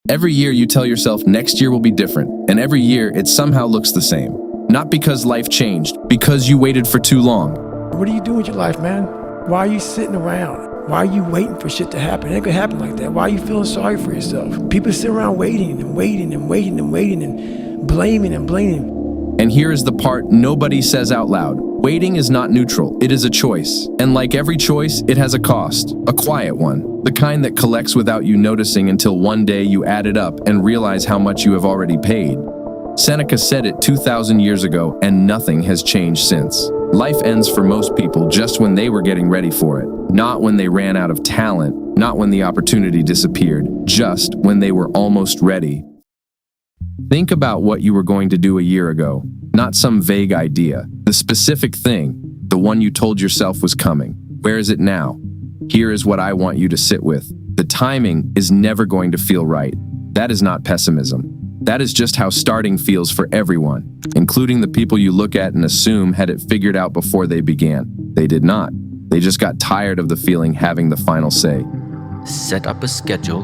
Every year you tell yourself next year will be different, and every year it somehow looks the same. Not because life changed, because you waited for too long. What are you doing with your life, man? Why are you sitting around? Why are you waiting for shit to happen? It ain't gonna happen like that. Why are you feeling sorry for yourself? People sit around waiting and waiting and waiting and waiting and blaming and blaming. And here is the part nobody says out loud. Waiting is not neutral, it is a choice. And like every choice, it has a cost, a quiet one. The kind that collects without you noticing until one day you add it up and realize how much you have already paid. Seneca said it 2,000 years ago, and nothing has changed since. Life ends for most people just when they were getting ready for it. Not when they ran out of talent, not when the opportunity disappeared, just when they were almost ready. Think about what you were going to do a year ago, not some vague idea. The specific thing, the one you told yourself was coming. Where is it now? Here is what I want you to sit with. The timing is never going to feel right. That is not pessimism. That is just how starting feels for everyone, including the people you look at and assume had it figured out before they began. They did not. They just got tired of the feeling having the final say. Set up a schedule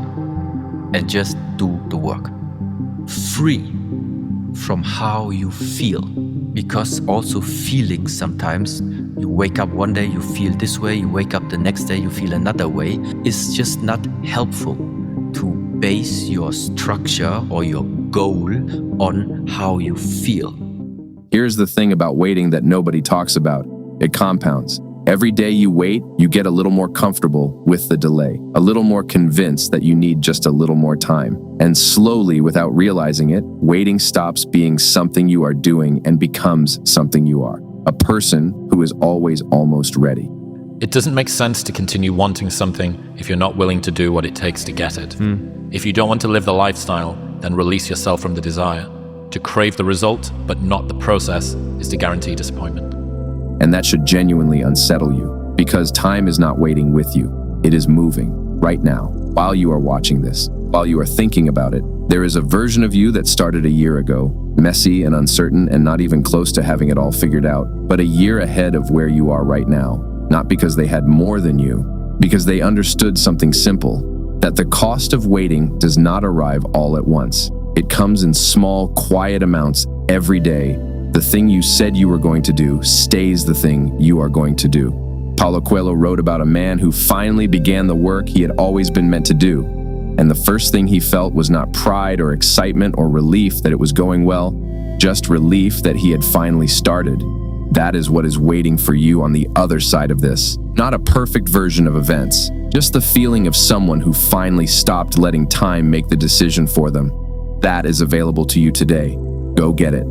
and just do the work. Free from how you feel. Because also feeling sometimes, you wake up one day, you feel this way, you wake up the next day, you feel another way, is just not helpful to base your structure or your goal on how you feel. Here's the thing about waiting that nobody talks about. It compounds. Every day you wait, you get a little more comfortable with the delay, a little more convinced that you need just a little more time. And slowly, without realizing it, waiting stops being something you are doing and becomes something you are. A person who is always almost ready. It doesn't make sense to continue wanting something if you're not willing to do what it takes to get it. If you don't want to live the lifestyle, then release yourself from the desire. To crave the result, but not the process, is to guarantee disappointment. And that should genuinely unsettle you, because time is not waiting with you. It is moving, right now, while you are watching this, while you are thinking about it. There is a version of you that started a year ago, messy and uncertain and not even close to having it all figured out, but a year ahead of where you are right now. Not because they had more than you, because they understood something simple, that the cost of waiting does not arrive all at once. It comes in small, quiet amounts every day. The thing you said you were going to do stays the thing you are going to do. Paulo Coelho wrote about a man who finally began the work he had always been meant to do. And the first thing he felt was not pride or excitement or relief that it was going well, just relief that he had finally started. That is what is waiting for you on the other side of this. Not a perfect version of events, just the feeling of someone who finally stopped letting time make the decision for them. That is available to you today. Go get it.